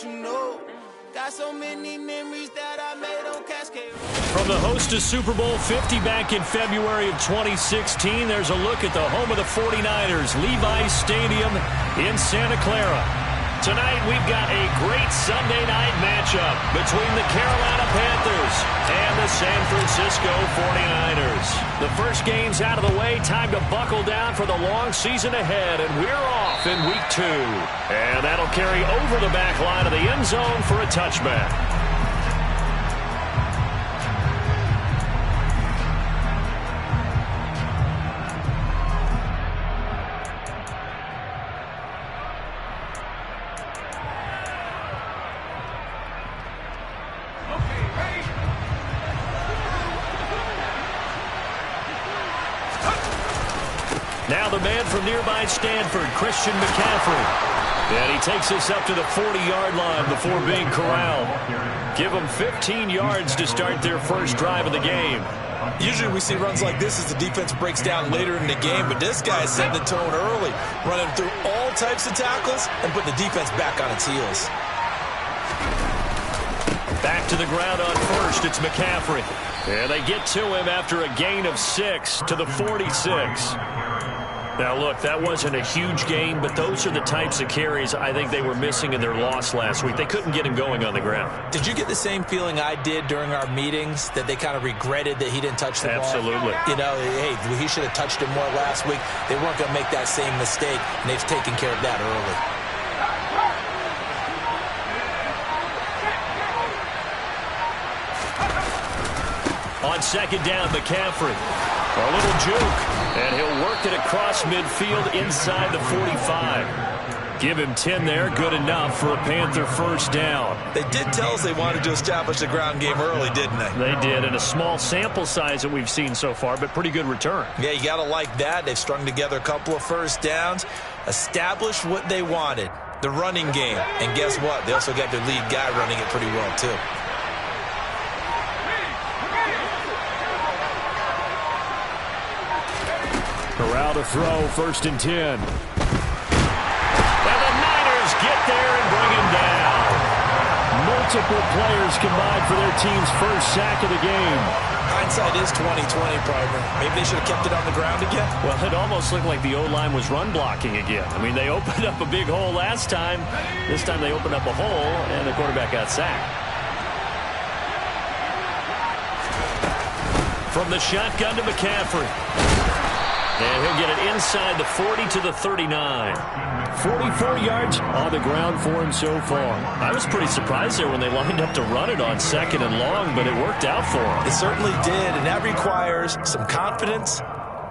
let you know. Got so many memories that I made on Cascade. From the host of Super Bowl 50 back in February of 2016, there's a look at the home of the 49ers, Levi's Stadium in Santa Clara. Tonight, we've got a great Sunday night matchup between the Carolina Panthers and the San Francisco 49ers. The first game's out of the way. Time to buckle down for the long season ahead, and we're off in Week 2. And that'll carry over the back line of the end zone for a touchback. Now the man from nearby Stanford, Christian McCaffrey. And he takes us up to the 40-yard line before being corralled. Give them 15 yards to start their first drive of the game. Usually we see runs like this as the defense breaks down later in the game, but this guy is setting the tone early, running through all types of tackles and putting the defense back on its heels. Back to the ground on first, it's McCaffrey. And they get to him after a gain of 6 to the 46. Now, look, that wasn't a huge gain, but those are the types of carries I think they were missing in their loss last week. They couldn't get him going on the ground. Did you get the same feeling I did during our meetings, that they kind of regretted that he didn't touch the ball? Absolutely. You know, hey, he should have touched it more last week. They weren't going to make that same mistake, and they've taken care of that early. On second down, McCaffrey. A little juke, and he'll work it across midfield inside the 45. Give him 10 there, good enough for a Panther first down. They did tell us they wanted to establish the ground game early, didn't they? They did, and a small sample size that we've seen so far, but pretty good return. Yeah, you got to like that. They've strung together a couple of first downs, established what they wanted, the running game. And guess what? They also got their lead guy running it pretty well, too. Corral to throw, first and 10. And the Niners get there and bring him down. Multiple players combined for their team's first sack of the game. Hindsight is 20/20, partner. Maybe they should have kept it on the ground again. Well, it almost looked like the O-line was run blocking again. I mean, they opened up a big hole last time. This time they opened up a hole, and the quarterback got sacked. From the shotgun to McCaffrey. And he'll get it inside the 40 to the 39. 44 yards on the ground for him so far. I was pretty surprised there when they lined up to run it on second and long, but it worked out for him. It certainly did, and that requires some confidence,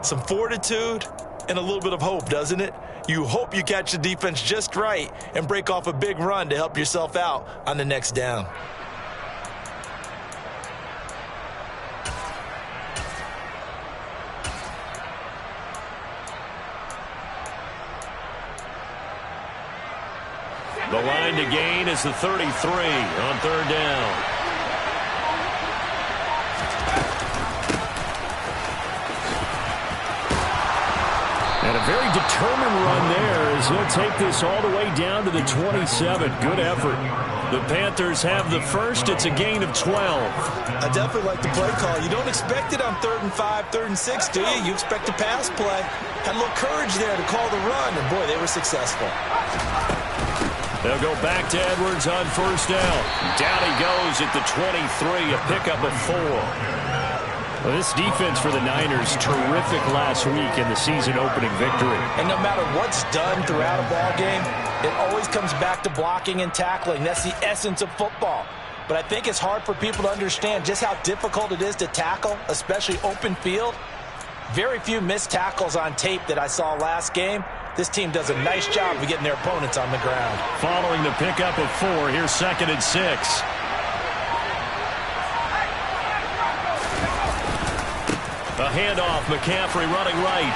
some fortitude, and a little bit of hope, doesn't it? You hope you catch the defense just right and break off a big run to help yourself out on the next down. The line to gain is the 33 on third down. And a very determined run there as he'll take this all the way down to the 27. Good effort. The Panthers have the first. It's a gain of 12. I definitely like the play call. You don't expect it on 3rd and 5, 3rd and 6, do you? You expect a pass play. Had a little courage there to call the run, and boy, they were successful. They'll go back to Edwards on first down. Down he goes at the 23, a pickup of 4. Well, this defense for the Niners, terrific last week in the season-opening victory. And no matter what's done throughout a ball game, it always comes back to blocking and tackling. That's the essence of football. But I think it's hard for people to understand just how difficult it is to tackle, especially open field. Very few missed tackles on tape that I saw last game. This team does a nice job of getting their opponents on the ground. Following the pickup of 4, here's 2nd and 6. A handoff, McCaffrey running right.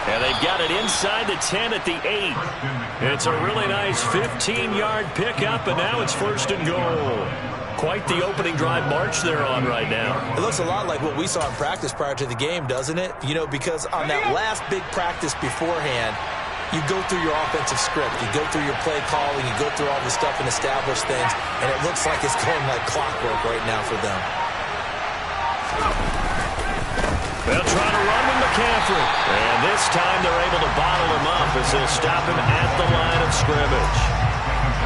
And they've got it inside the 10 at the 8. It's a really nice 15-yard pickup, and now it's 1st and goal. Quite the opening drive march they're on right now. It looks a lot like what we saw in practice prior to the game, doesn't it? You know, because on that last big practice beforehand, you go through your offensive script. You go through your play calling. You go through all the stuff and establish things. And it looks like it's going like clockwork right now for them. They'll try to run with McCaffrey. And this time they're able to bottle him up as they'll stop him at the line of scrimmage.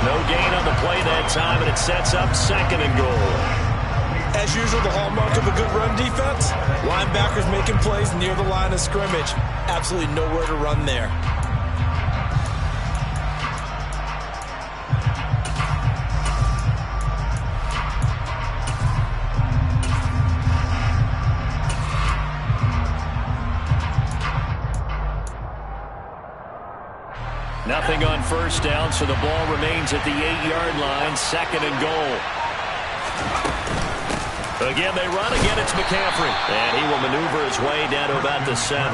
No gain on the play that time, and it sets up 2nd and goal. As usual, the hallmark of a good run defense, linebackers making plays near the line of scrimmage. Absolutely nowhere to run there. Nothing on first down, so the ball remains at the 8-yard line, 2nd and goal. Again, they run. Again, it's McCaffrey. And he will maneuver his way down to about the 7.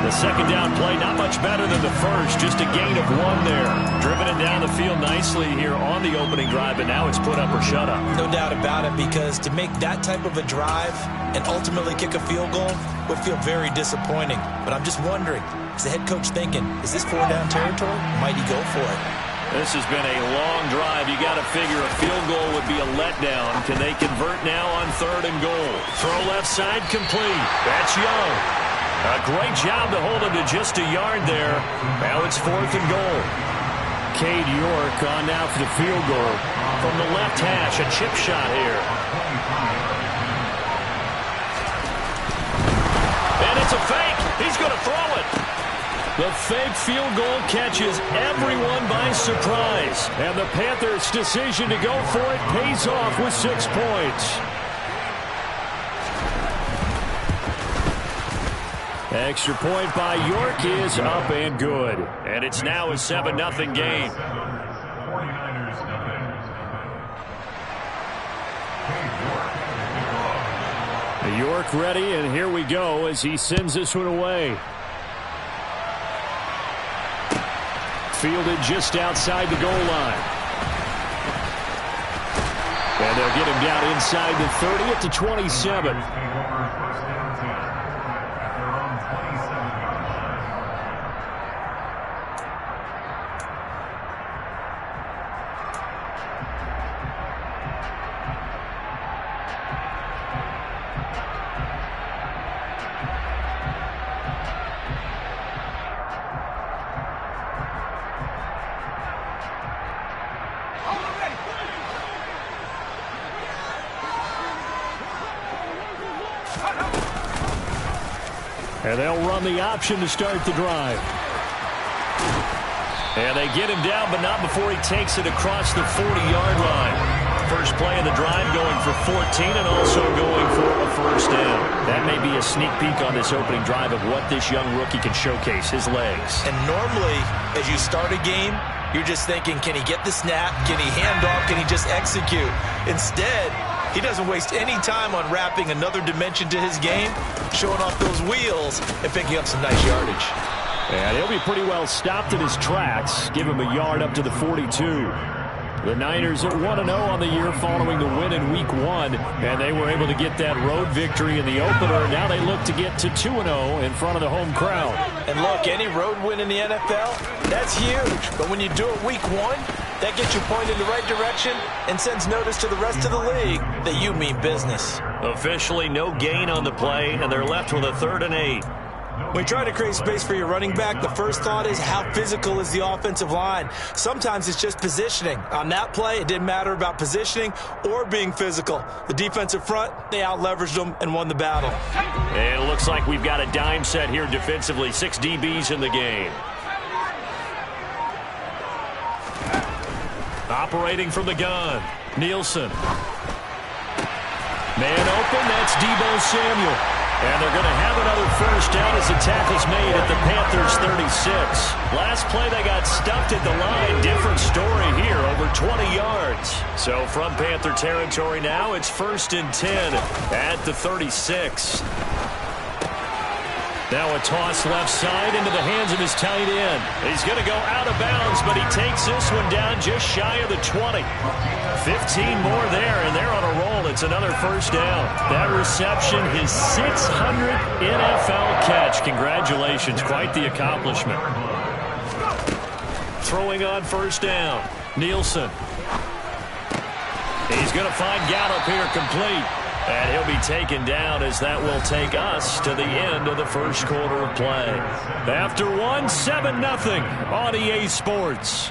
The 2nd down play, not much better than the first. Just a gain of 1 there. Driven it down the field nicely here on the opening drive, but now it's put up or shut up. No doubt about it, because to make that type of a drive and ultimately kick a field goal would feel very disappointing. But I'm just wondering, is the head coach thinking, is this 4-down territory? Might he go for it? This has been a long drive. You got to figure a field goal would be a letdown. Can they convert now on 3rd and goal? Throw left side complete. That's Young. A great job to hold him to just a yard there. Now it's 4th and goal. Cade York on now for the field goal. From the left hash, a chip shot here. And it's a fake. He's going to throw it. The fake field goal catches everyone by surprise. And the Panthers' decision to go for it pays off with 6 points. Extra point by York is up and good. And it's now a 7-0 game. York ready, and here we go as he sends this one away. Fielded just outside the goal line. And they'll get him down inside the 30 at the 27. And they'll run the option to start the drive. And they get him down, but not before he takes it across the 40-yard line. First play of the drive going for 14 and also going for a first down. That may be a sneak peek on this opening drive of what this young rookie can showcase, his legs. And normally, as you start a game, you're just thinking, can he get the snap? Can he hand off? Can he just execute? Instead, he doesn't waste any time on wrapping another dimension to his game, showing off those wheels, and picking up some nice yardage. And he'll be pretty well stopped in his tracks. Give him a yard up to the 42. The Niners at 1-0 on the year following the win in Week 1, and they were able to get that road victory in the opener. Now they look to get to 2-0 in front of the home crowd. And look, any road win in the NFL, that's huge. But when you do it Week 1, that gets you pointed in the right direction and sends notice to the rest of the league that you mean business. Officially no gain on the play, and they're left with a 3rd and 8. When you try to create space for your running back, the first thought is how physical is the offensive line. Sometimes it's just positioning. On that play, it didn't matter about positioning or being physical. The defensive front, they out-leveraged them and won the battle. And it looks like we've got a dime set here defensively. 6 DBs in the game. Operating from the gun, Nielsen. Man open, that's Deebo Samuel. And they're going to have another first down as the tackle's made at the Panthers' 36. Last play, they got stuffed at the line. Different story here, over 20 yards. So from Panther territory now, it's 1st and 10 at the 36. Now a toss left side into the hands of his tight end. He's going to go out of bounds, but he takes this one down just shy of the 20. 15 more there, and they're on a roll. It's another first down. That reception, his 600th NFL catch. Congratulations. Quite the accomplishment. throwing on first down. Nielsen. He's going to find Gallup here complete. And he'll be taken down as that will take us to the end of the first quarter of play. After 7-0 on EA Sports.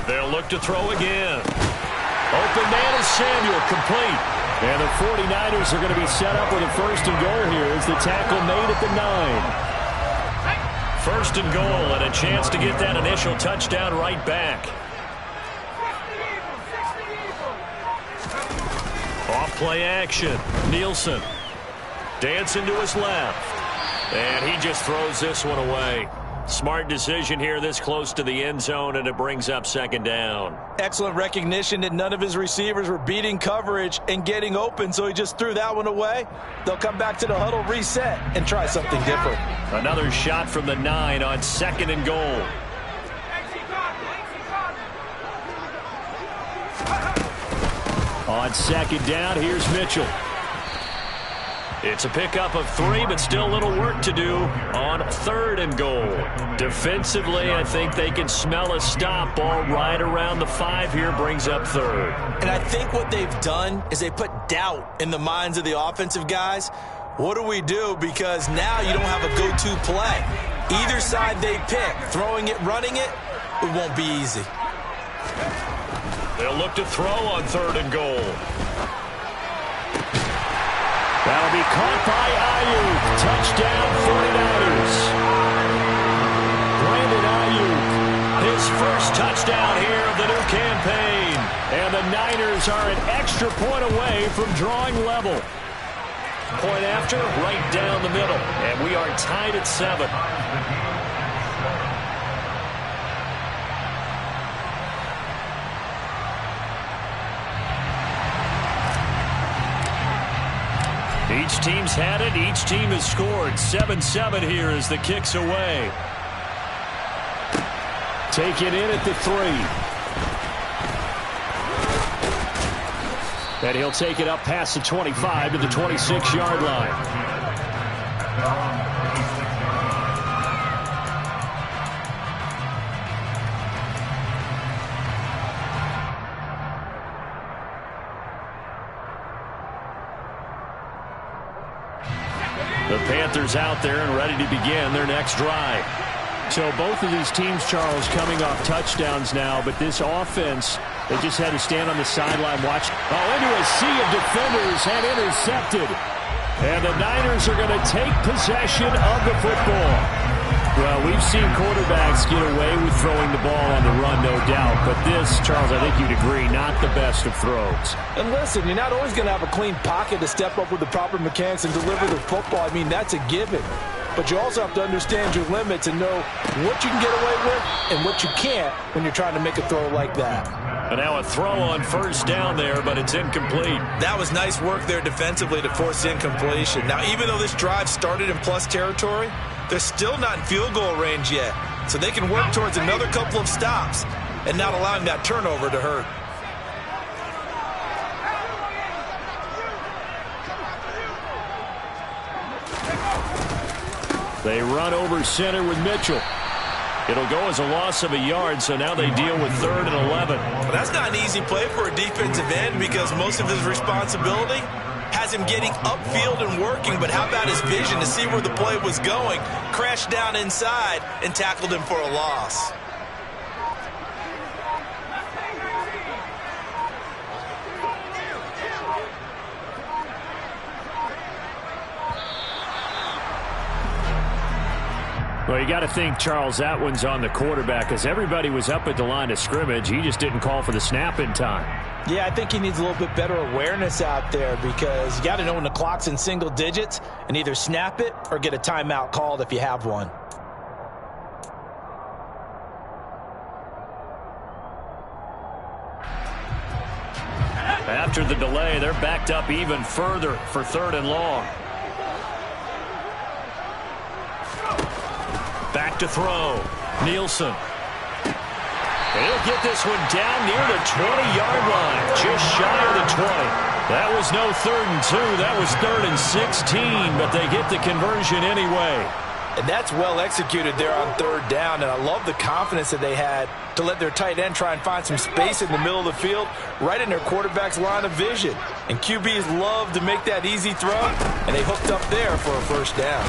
They'll look to throw again. Open man is Samuel, complete. And the 49ers are going to be set up with a first and goal here as the tackle made at the 9. First and goal and a chance to get that initial touchdown right back. Off play action. Nielsen. Dancing to his left. And he just throws this one away. Smart decision here this close to the end zone, and it brings up second down. Excellent recognition that none of his receivers were beating coverage and getting open, so he just threw that one away. They'll come back to the huddle, reset, and try something different. Another shot from the 9 on second and goal. On second down, here's Mitchell. It's a pickup of 3, but still a little work to do on third and goal. Defensively, I think they can smell a stop. Ball right around the 5 here, brings up third. And I think what they've done is they put doubt in the minds of the offensive guys. What do we do? Because now you don't have a go-to play. Either side they pick, throwing it, running it, it won't be easy. They'll look to throw on third and goal. That'll be caught by Ayuk. Touchdown 49ers. Brandon Ayuk, his first touchdown here of the new campaign. And the Niners are an extra point away from drawing level. Point after, right down the middle. And we are tied at 7. Each team's had it. Each team has scored. 7-7 here as the kick's away. Take it in at the 3. And he'll take it up past the 25 to the 26-yard line. The Panthers out there and ready to begin their next drive. So both of these teams, Charles, coming off touchdowns now, but this offense, they just had to stand on the sideline, watch. Oh, into a sea of defenders and intercepted. And the Niners are going to take possession of the football. Well, we've seen quarterbacks get away with throwing the ball on the run, no doubt. But this, Charles, I think you'd agree, not the best of throws. And listen, you're not always going to have a clean pocket to step up with the proper mechanics and deliver the football. I mean, that's a given. But you also have to understand your limits and know what you can get away with and what you can't when you're trying to make a throw like that. And now a throw on first down there, but it's incomplete. That was nice work there defensively to force incompletion. Now, even though this drive started in plus territory, they're still not in field goal range yet. So they can work towards another couple of stops and not allowing that turnover to hurt. They run over center with Mitchell. It'll go as a loss of a yard, so now they deal with 3rd and 11. Well, that's not an easy play for a defensive end because most of his responsibility has him getting upfield and working, but how about his vision to see where the play was going, crashed down inside, and tackled him for a loss. Well, you got to think, Charles, that one's on the quarterback as everybody was up at the line of scrimmage. He just didn't call for the snap in time. Yeah, I think he needs a little bit better awareness out there because you got to know when the clock's in single digits and either snap it or get a timeout called if you have one. After the delay, they're backed up even further for 3rd and long. Back to throw. Nielsen. He'll get this one down near the 20-yard line, just shy of the 20. That was no 3rd and 2. That was 3rd and 16, but they get the conversion anyway. And that's well executed there on 3rd down, and I love the confidence that they had to let their tight end try and find some space in the middle of the field, right in their quarterback's line of vision. And QBs love to make that easy throw, and they hooked up there for a 1st down.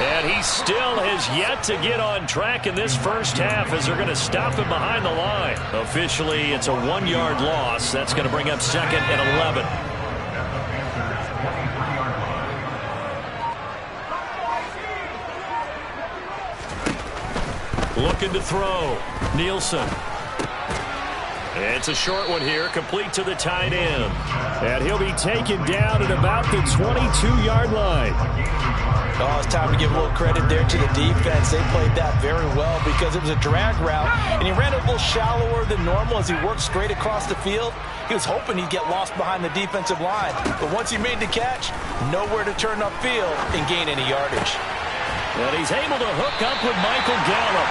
And he still has yet to get on track in this first half as they're going to stop him behind the line. Officially, it's a 1-yard loss. That's going to bring up 2nd and 11. Looking to throw. Nielsen. It's a short one here, complete to the tight end. And he'll be taken down at about the 22-yard line. Oh, it's time to give a little credit there to the defense. They played that very well because it was a drag route, and he ran a little shallower than normal as he worked straight across the field. He was hoping he'd get lost behind the defensive line, but once he made the catch, nowhere to turn upfield and gain any yardage. And he's able to hook up with Michael Gallup.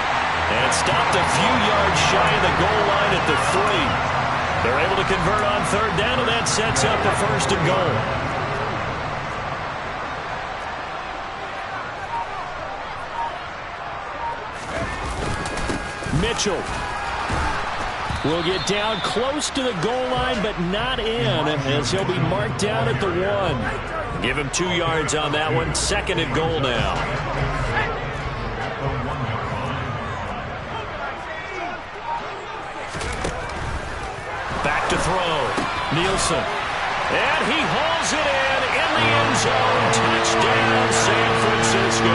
And stopped a few yards shy of the goal line at the 3. They're able to convert on 3rd down, and that sets up a 1st and goal. Mitchell will get down close to the goal line, but not in, as he'll be marked down at the 1. Give him 2 yards on that one. 2nd and goal now. Back to throw. Nielsen. And he hauls it in the end zone. Touchdown, San Francisco.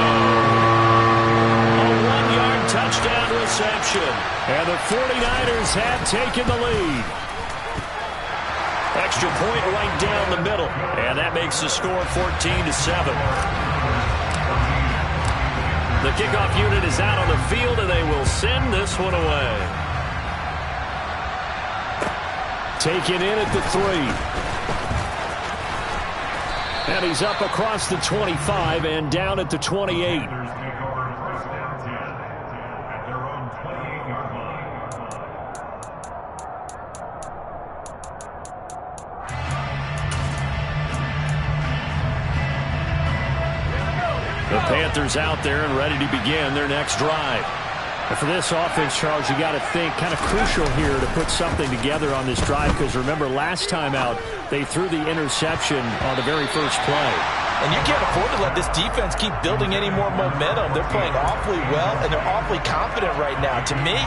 A 1-yard touchdown reception. And the 49ers have taken the lead. Extra point right down the middle. And that makes the score 14-7. The kickoff unit is out on the field, and they will send this one away. Taken in at the 3. And he's up across the 25 and down at the 28. The Panthers out there and ready to begin their next drive. And for this offense, Charles, you got to think kind of crucial here to put something together on this drive, because remember last time out they threw the interception on the very first play. And you can't afford to let this defense keep building any more momentum. They're playing awfully well, and they're awfully confident right now. To me,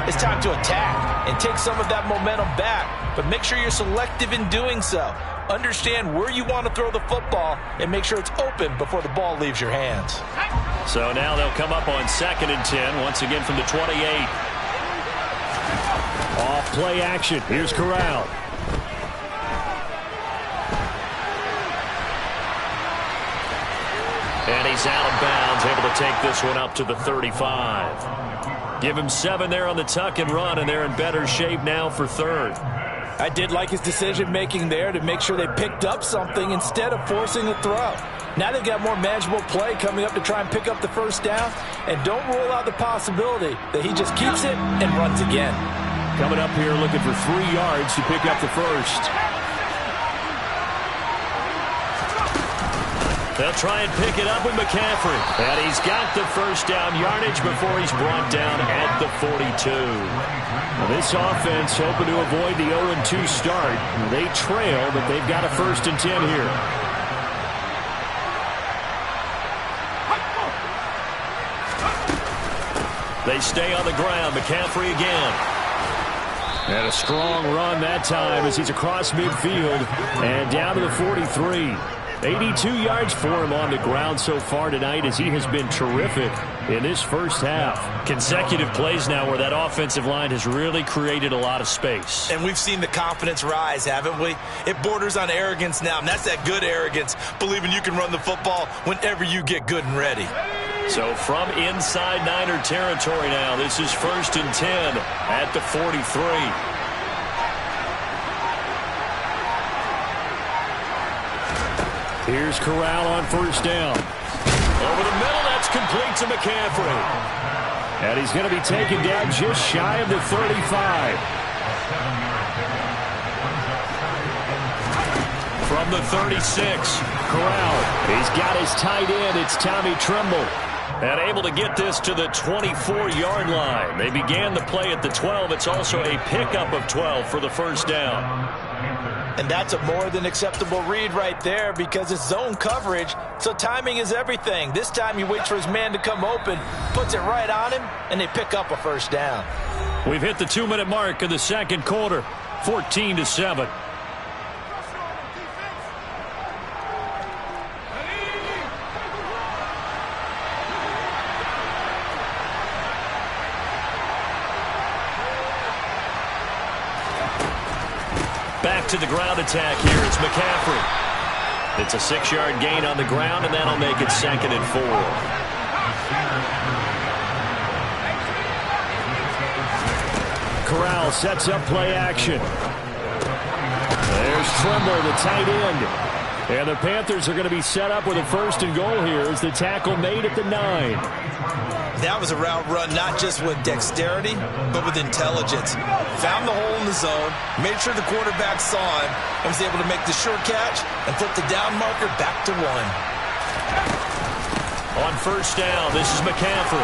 it's time to attack and take some of that momentum back, but make sure you're selective in doing so. Understand where you want to throw the football and make sure it's open before the ball leaves your hands. So now they'll come up on 2nd and 10, once again from the 28. Off play action. Here's Corral. And he's out of bounds, able to take this one up to the 35. Give him 7 there on the tuck and run, and they're in better shape now for 3rd. I did like his decision-making there to make sure they picked up something instead of forcing a throw. Now they've got more manageable play coming up to try and pick up the 1st down, and don't rule out the possibility that he just keeps it and runs again. Coming up here looking for 3 yards to pick up the 1st. They'll try and pick it up with McCaffrey. And he's got the 1st down yardage before he's brought down at the 42. Well, this offense hoping to avoid the 0-2 start. They trail, but they've got a 1st and 10 here. They stay on the ground. McCaffrey again. And a strong run that time as he's across midfield and down to the 43. 82 yards for him on the ground so far tonight as he has been terrific in this first half. Consecutive plays now where that offensive line has really created a lot of space. And we've seen the confidence rise, haven't we? It borders on arrogance now, and that's that good arrogance, believing you can run the football whenever you get good and ready. So from inside Niner territory now, this is 1st and 10 at the 43. Here's Corral on first down. Over the middle, that's complete to McCaffrey. And he's going to be taken down just shy of the 35. From the 36, Corral, he's got his tight end. It's Tommy Tremble. and able to get this to the 24-yard line. They began the play at the 12. It's also a pickup of 12 for the first down. And that's a more than acceptable read right there because it's zone coverage, so timing is everything. This time he waits for his man to come open, puts it right on him, and they pick up a first down. We've hit the 2-minute mark of the second quarter, 14-7. Back to the ground attack here. It's McCaffrey. It's a 6-yard gain on the ground, and that'll make it 2nd and 4. Corral sets up play action. There's Tremble, the tight end. And the Panthers are going to be set up with a 1st and goal here as the tackle made at the 9. That was a route run not just with dexterity, but with intelligence. Found the hole in the zone, made sure the quarterback saw him, and was able to make the short catch and flip the down marker back to 1. On first down, this is McCaffrey.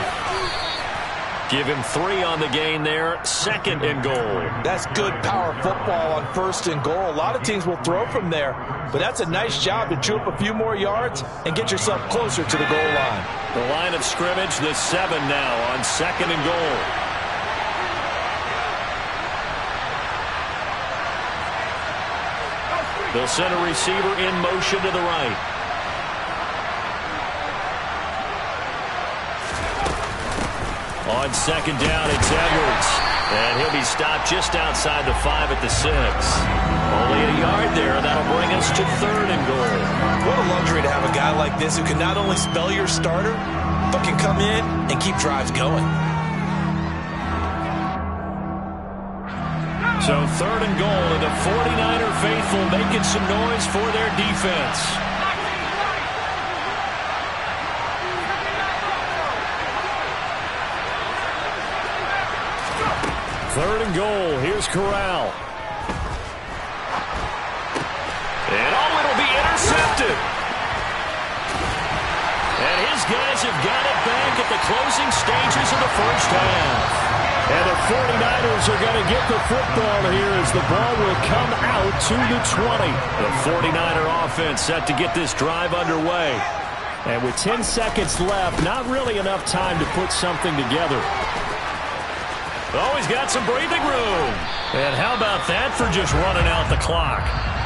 Give him 3 on the gain there, 2nd and goal. That's good power football on 1st and goal. A lot of teams will throw from there, but that's a nice job to chew up a few more yards and get yourself closer to the goal line. The line of scrimmage, the 7 now on 2nd and goal. They'll send a receiver in motion to the right. On 2nd down, it's Edwards. And he'll be stopped just outside the 5 at the 6. Only a yard there, and that'll bring us to 3rd and goal. What a luxury to have a guy like this who can not only spell your starter, but can come in and keep drives going. So 3rd and goal, and the 49er faithful making some noise for their defense. Third and goal. Here's Corral. And it'll be intercepted. And his guys have got it back at the closing stages of the first half. And the 49ers are going to get the football here as the ball will come out to the 20. The 49er offense set to get this drive underway. And with 10 seconds left, not really enough time to put something together. Oh, he's got some breathing room. And how about that for just running out the clock?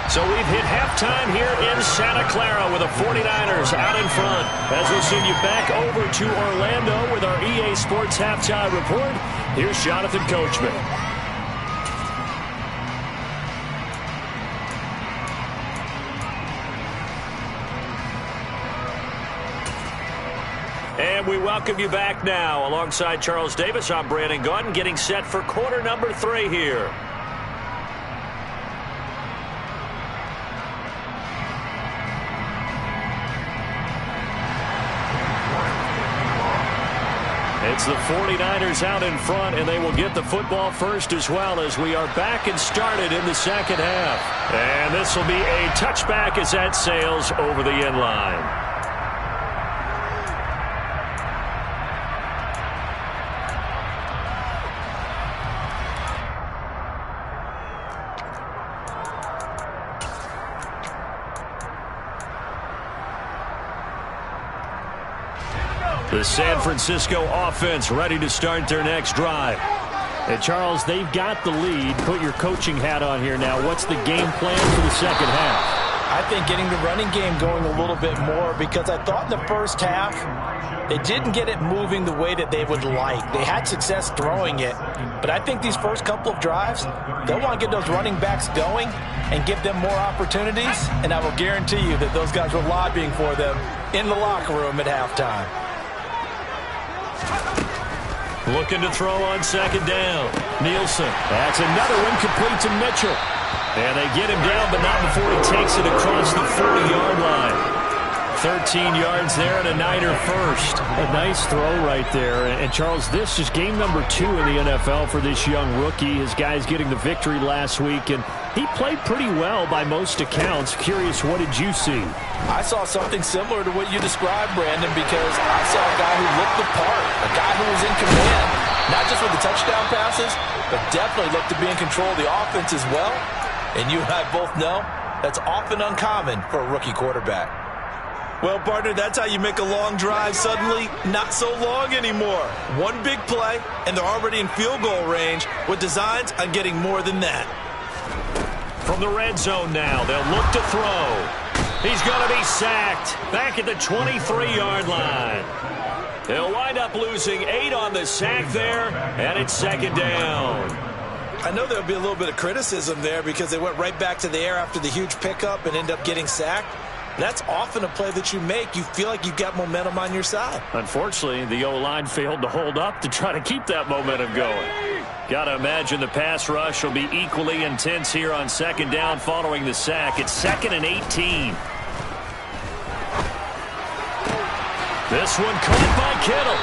So we've hit halftime here in Santa Clara with the 49ers out in front. As we'll send you back over to Orlando with our EA Sports Halftime Report, here's Jonathan Coachman. And we welcome you back now. Alongside Charles Davis, I'm Brandon Gaudin, getting set for quarter number 3 here. It's the 49ers out in front, and they will get the football first as well as we are back and started in the second half. And this will be a touchback as that sails over the end line. The San Francisco offense ready to start their next drive. And Charles, they've got the lead. Put your coaching hat on here now. What's the game plan for the second half? I think getting the running game going a little bit more because I thought in the first half they didn't get it moving the way that they would like. They had success throwing it, but I think these first couple of drives, they'll want to get those running backs going and give them more opportunities, and I will guarantee you that those guys were lobbying for them in the locker room at halftime. Looking to throw on 2nd down. Nielsen. That's another one complete to Mitchell. And they get him down, but not before he takes it across the 40-yard line. 13 yards there and a Niner first. A nice throw right there. And Charles, this is game number 2 in the NFL for this young rookie. His guys getting the victory last week, and he played pretty well by most accounts. Curious, what did you see? I saw something similar to what you described, Brandon, because I saw a guy who looked the part, a guy who was in command, not just with the touchdown passes, but definitely looked to be in control of the offense as well. And you and I both know that's often uncommon for a rookie quarterback. Well, partner, that's how you make a long drive suddenly not so long anymore. One big play, and they're already in field goal range with designs on getting more than that. From the red zone now, they'll look to throw. He's going to be sacked back at the 23-yard line. They'll wind up losing 8 on the sack there, and it's second down. I know there'll be a little bit of criticism there because they went right back to the air after the huge pickup and end up getting sacked. That's often a play that you make. You feel like you've got momentum on your side. Unfortunately, the O-line failed to hold up to try to keep that momentum going. Got to imagine the pass rush will be equally intense here on second down following the sack. It's 2nd and 18. This one caught by Kittle.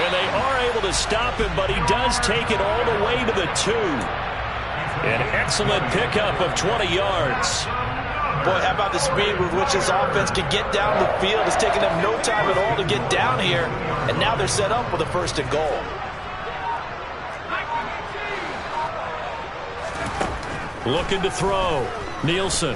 And they are able to stop him, but he does take it all the way to the 2. An excellent pickup of 20 yards. Boy, how about the speed with which this offense can get down the field? It's taken them no time at all to get down here, and now they're set up with a 1st and goal. Looking to throw. Nielsen.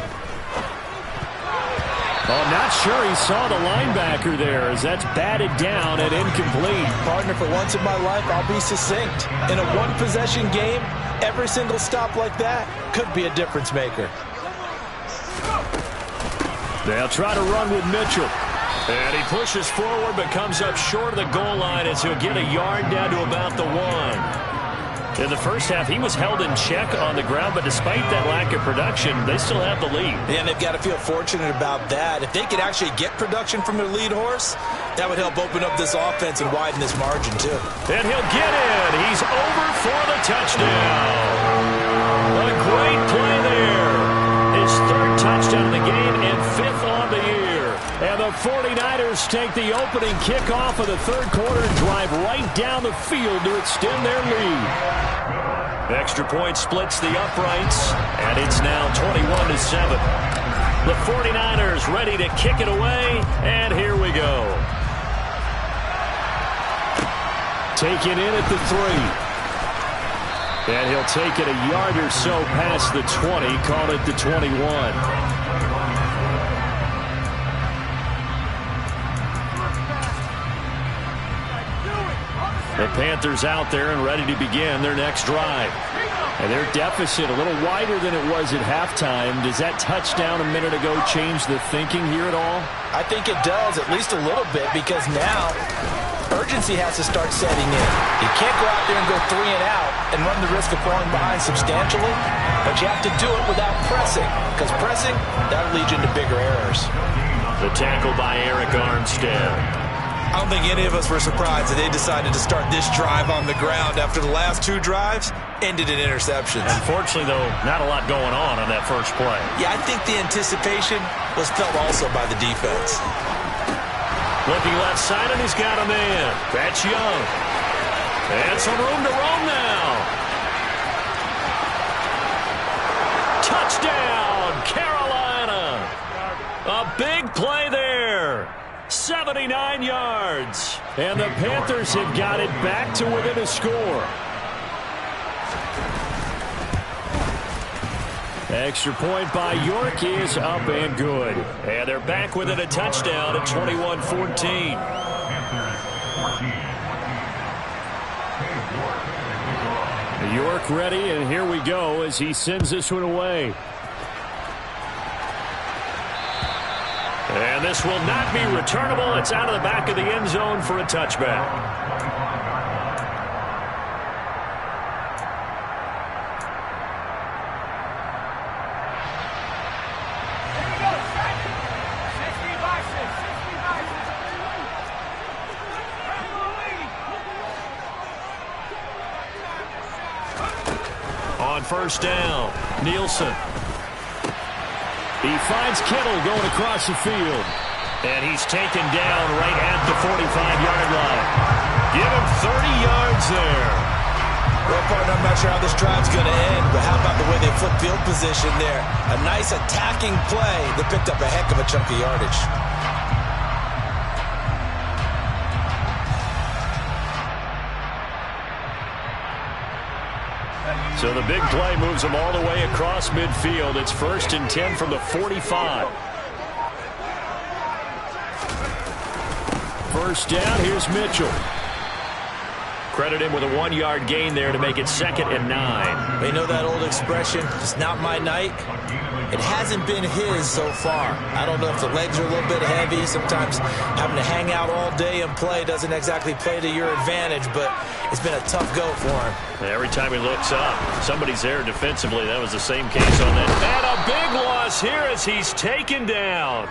Oh, not sure he saw the linebacker there as that's batted down and incomplete. Partner, for once in my life, I'll be succinct. In a one-possession game, every single stop like that could be a difference maker. They'll try to run with Mitchell. And he pushes forward but comes up short of the goal line as he'll get a yard down to about the 1. In the first half, he was held in check on the ground, but despite that lack of production, they still have the lead. Yeah, and they've got to feel fortunate about that. If they could actually get production from their lead horse, that would help open up this offense and widen this margin, too. And he'll get in. He's over for the touchdown. A great play there. His 3rd touchdown of the game and 5th on the year. And the 49ers take the opening kickoff of the 3rd quarter and drive right down the field to extend their lead. Extra point splits the uprights, and it's now 21-7. The 49ers ready to kick it away, and here we go. Taken in at the 3. And he'll take it a yard or so past the 20, call it the 21. The Panthers out there and ready to begin their next drive. And their deficit a little wider than it was at halftime. Does that touchdown a minute ago change the thinking here at all? I think it does, at least a little bit, because now urgency has to start setting in. You can't go out there and go 3 and out and run the risk of falling behind substantially, but you have to do it without pressing, because pressing, that'll lead you into bigger errors. The tackle by Eric Armstead. I don't think any of us were surprised that they decided to start this drive on the ground after the last 2 drives ended in interceptions. Unfortunately, though, not a lot going on that first play. Yeah, I think the anticipation was felt also by the defense. Looking left side, and he's got a man. That's Young. And some room to roam now. Touchdown, Carolina. A big play there. 79 yards. And the Panthers have got it back to within a score. Extra point by York is up and good. And they're back within a touchdown at 21-14. York ready, and here we go as he sends this one away. And this will not be returnable. It's out of the back of the end zone for a touchback. On first down, Nielsen. He finds Kittle going across the field. And he's taken down right at the 45-yard line. Give him 30 yards there. Well, partner, I'm not sure how this drive's going to end, but how about the way they flip field position there? A nice attacking play that picked up a heck of a chunk of yardage. So the big play moves them all the way across midfield. It's 1st and 10 from the 45. First down, here's Mitchell. Credit him with a 1-yard gain there to make it 2nd and 9. You know that old expression, it's not my night? It hasn't been his so far. I don't know if the legs are a little bit heavy. Sometimes having to hang out all day and play doesn't exactly play to your advantage, but it's been a tough go for him. Every time he looks up, somebody's there defensively. That was the same case on that. And a big loss here as he's taken down.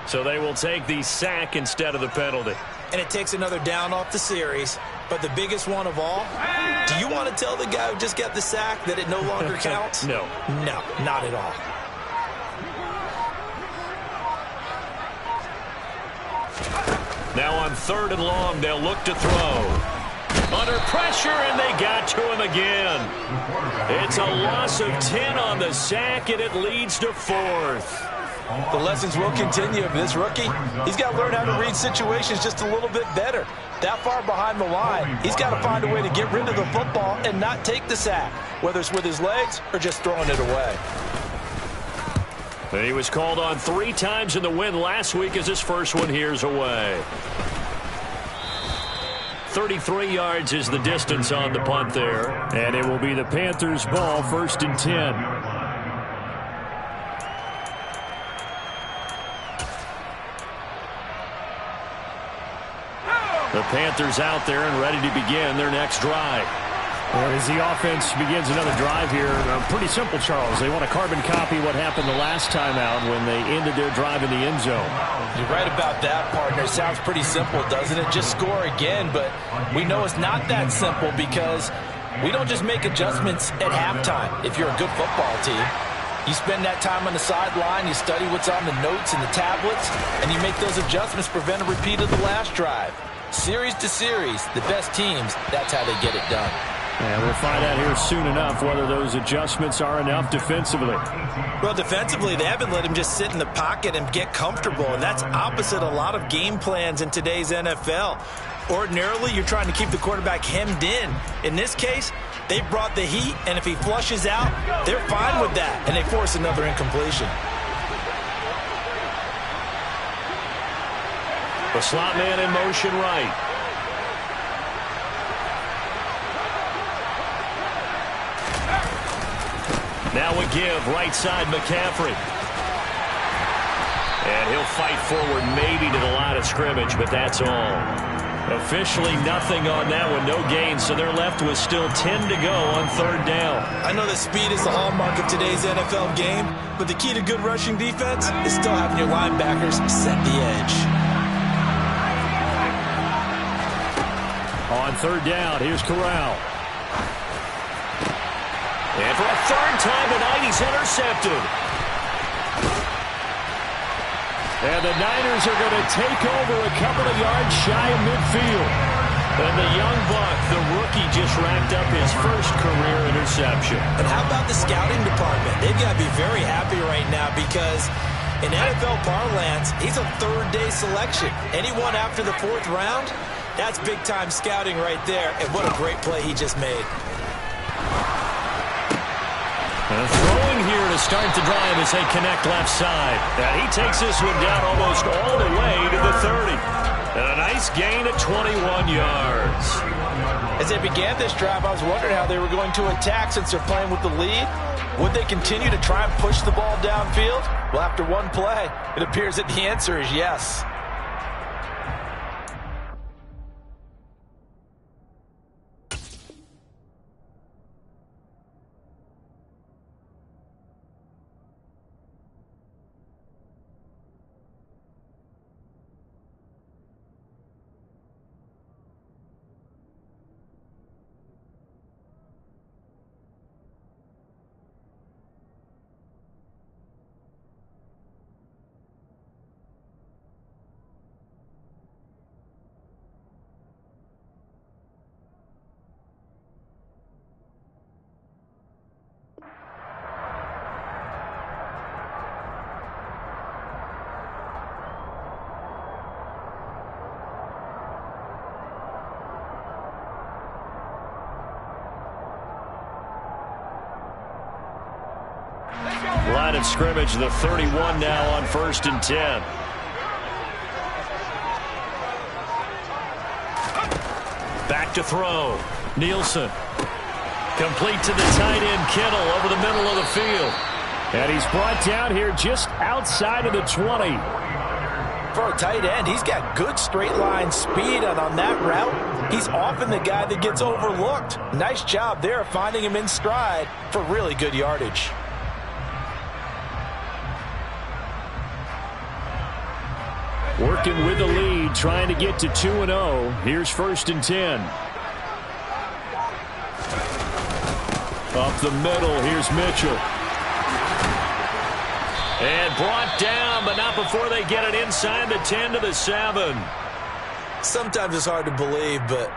So they will take the sack instead of the penalty. And it takes another down off the series. But the biggest one of all, do you want to tell the guy who just got the sack that it no longer counts? No. No, not at all. Now on 3rd and long, they'll look to throw. Under pressure, and they got to him again. It's a loss of 10 on the sack, and it leads to 4th. The lessons will continue of this rookie. He's got to learn how to read situations just a little bit better. That far behind the line, he's got to find a way to get rid of the football and not take the sack, whether it's with his legs or just throwing it away. He was called on 3 times in the win last week as his first one here's away. 33 yards is the distance on the punt there. And it will be the Panthers' ball, 1st and 10. The Panthers out there and ready to begin their next drive. Well, as the offense begins another drive here, pretty simple, Charles. They want to carbon copy what happened the last time out when they ended their drive in the end zone. You're right about that, partner. Sounds pretty simple, doesn't it? Just score again, but we know it's not that simple because we don't just make adjustments at halftime if you're a good football team. You spend that time on the sideline, you study what's on the notes and the tablets, and you make those adjustments, prevent a repeat of the last drive. Series to series, the best teams, that's how they get it done. And we'll find out here soon enough whether those adjustments are enough defensively. Well, defensively, they haven't let him just sit in the pocket and get comfortable, and that's opposite a lot of game plans in today's NFL. Ordinarily, you're trying to keep the quarterback hemmed in. In this case, they brought the heat, and if he flushes out, they're fine with that, and they force another incompletion. The slot man in motion right. Now a give, right side McCaffrey. And he'll fight forward maybe to the line of scrimmage, but that's all. Officially nothing on that one, no gain, so they're left with still 10 to go on 3rd down. I know that speed is the hallmark of today's NFL game, but the key to good rushing defense is still having your linebackers set the edge. On 3rd down, here's Corral. And for a 3rd time tonight, he's intercepted. And the Niners are going to take over a couple of yards shy of midfield. And the young buck, the rookie, just racked up his first career interception. And how about the scouting department? They've got to be very happy right now because in NFL parlance, he's a 3rd-day selection. Anyone after the 4th round, that's big-time scouting right there. And what a great play he just made. And throwing here to start the drive as they connect left side. And he takes this one down almost all the way to the 30. And a nice gain of 21 yards. As they began this drive, I was wondering how they were going to attack since they're playing with the lead. Would they continue to try and push the ball downfield? Well, after one play, it appears that the answer is yes. Line of scrimmage, the 31 now on 1st and 10. Back to throw. Nielsen. Complete to the tight end, Kittle, over the middle of the field. And he's brought down here just outside of the 20. For a tight end, he's got good straight line speed, and on that route, he's often the guy that gets overlooked. Nice job there finding him in stride for really good yardage. Working with the lead, trying to get to 2-0. Here's 1st and 10. Up the middle, here's Mitchell. And brought down, but not before they get it inside the 10 to the 7. Sometimes it's hard to believe, but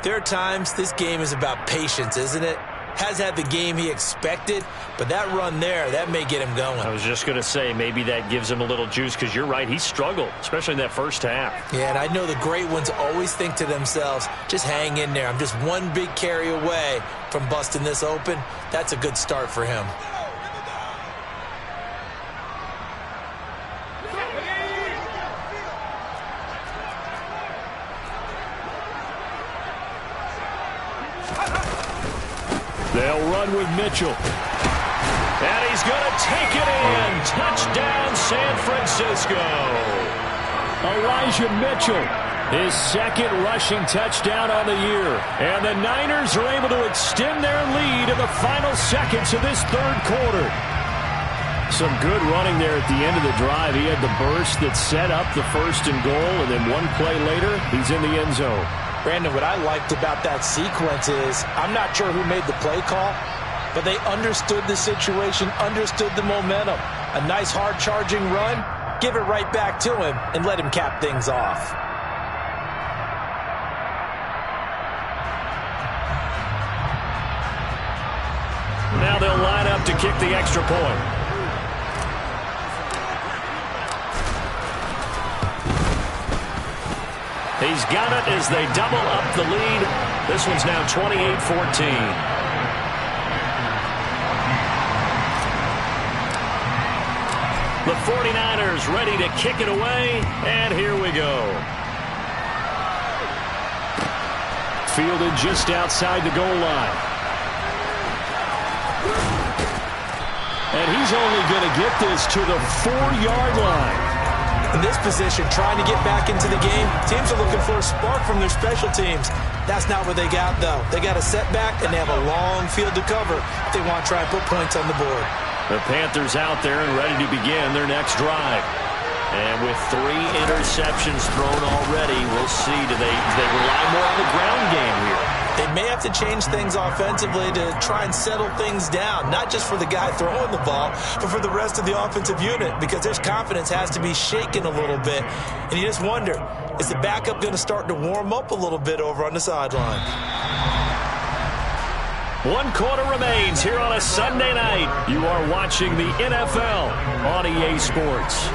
there are times this game is about patience, isn't it? Has had the game he expected, but that run there, that may get him going. I was just going to say, maybe that gives him a little juice, because you're right, he struggled, especially in that first half. Yeah, and I know the great ones always think to themselves, just hang in there. I'm just one big carry away from busting this open. That's a good start for him. They'll run with Mitchell. And he's going to take it in. Touchdown, San Francisco. Elijah Mitchell, his second rushing touchdown on the year. And the Niners are able to extend their lead in the final seconds of this third quarter. Some good running there at the end of the drive. He had the burst that set up the 1st and goal, and then one play later, he's in the end zone. Brandon, what I liked about that sequence is I'm not sure who made the play call, but they understood the situation, understood the momentum. A nice hard-charging run, give it right back to him, and let him cap things off. Now they'll line up to kick the extra point. He's got it as they double up the lead. This one's now 28-14. The 49ers ready to kick it away, and here we go. Fielded just outside the goal line. And he's only going to get this to the 4-yard line. In this position, trying to get back into the game, teams are looking for a spark from their special teams. That's not what they got, though. They got a setback, and they have a long field to cover if they want to try and put points on the board. The Panthers out there and ready to begin their next drive. And with 3 interceptions thrown already, we'll see, do they rely more on the ground game here? They may have to change things offensively to try and settle things down, not just for the guy throwing the ball, but for the rest of the offensive unit, because their confidence has to be shaken a little bit. And you just wonder, is the backup going to start to warm up a little bit over on the sideline? 1 quarter remains here on a Sunday night. You are watching the NFL on EA Sports.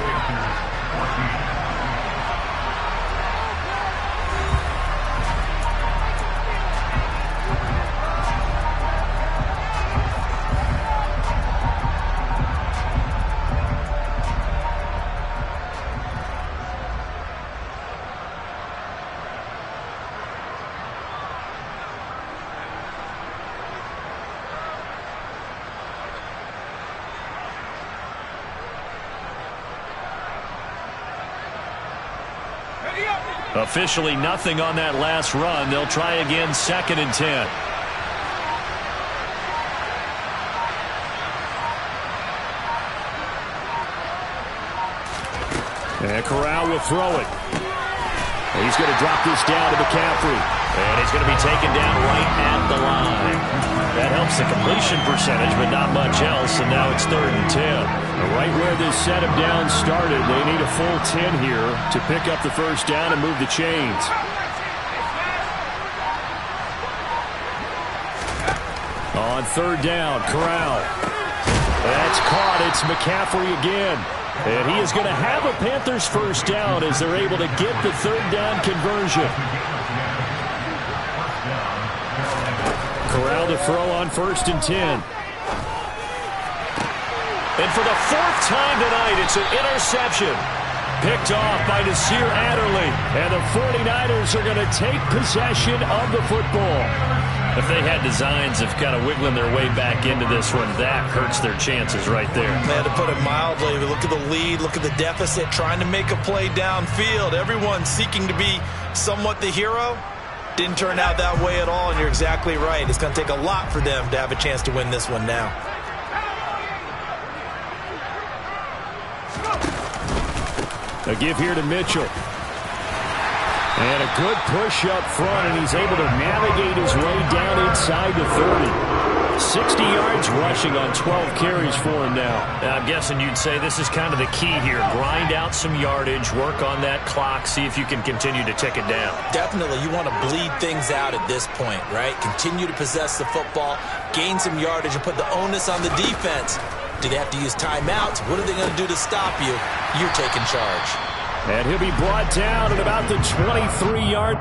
Officially nothing on that last run. They'll try again, 2nd and 10. And Corral will throw it. He's going to drop this down to McCaffrey. And he's going to be taken down right at the line. That helps the completion percentage, but not much else. And now it's 3rd and 10. Right where this set him down started, they need a full 10 here to pick up the first down and move the chains. On 3rd down, Corral. That's caught. It's McCaffrey again. And he is going to have a Panthers first down as they're able to get the 3rd down conversion. Corral to throw on 1st and 10. And for the fourth time tonight, it's an interception. Picked off by Nasir Adderley. And the 49ers are going to take possession of the football. If they had designs of kind of wiggling their way back into this one, that hurts their chances right there. Man, to put it mildly, look at the lead, look at the deficit, trying to make a play downfield. Everyone seeking to be somewhat the hero. Didn't turn out that way at all, and you're exactly right. It's going to take a lot for them to have a chance to win this one now. A give here to Mitchell. And a good push up front, and he's able to navigate his way down inside the 30. 60 yards rushing on 12 carries for him now. I'm guessing you'd say this is kind of the key here. Grind out some yardage, work on that clock, see if you can continue to tick it down. Definitely, you want to bleed things out at this point, right? Continue to possess the football, gain some yardage, and put the onus on the defense. Do they have to use timeouts? What are they going to do to stop you? You're taking charge. And he'll be brought down at about the 23-yard.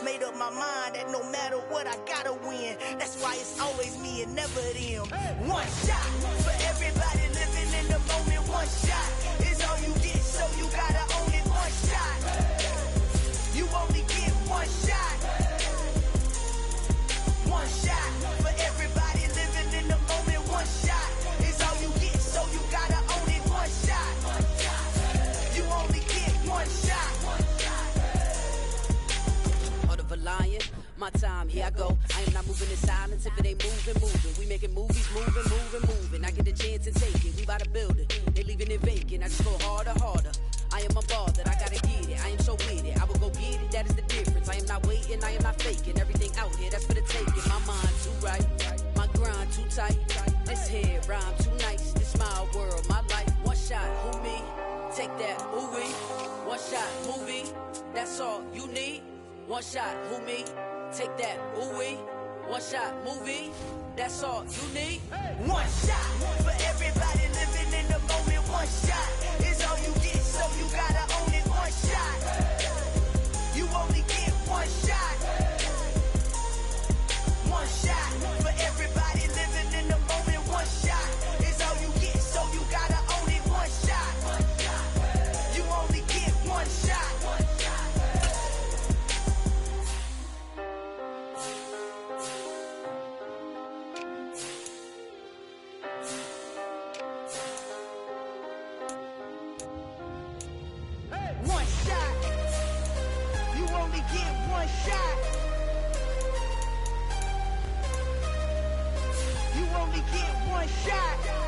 Made up my mind that no matter what, I gotta win. That's why it's always me and never them. One shot for everybody living in the moment. One shot is all you get, so you gotta own it. One shot, you only get one shot. One shot for everybody living in the moment. One shot is all you get, so you gotta own it. One shot, you only get one shot. Lion, my time, here I go. I am not moving in silence. If it ain't moving. We making movies, moving. I get the chance and take it. We bout to build it. They leaving it vacant. I just go harder. I am a ball that I gotta get it. I am so with it. I will go get it. That is the difference. I am not waiting. I am not faking. Everything out here, that's for the taking. My mind too right. My grind too tight. This here rhyme too nice. This my world, my life. One shot, who me? Take that, who we? One shot, movie. That's all you need. One shot, who me? Take that, ooh wee. One shot, movie. That's all you need. One shot for everybody living in the moment. One shot is all you get, so you gotta own it. One shot, you only get one shot. One shot for everybody living in the moment. One shot is all you get, so you gotta own it. One shot, you only get one shot. One shot. You only get one shot. You only get one shot.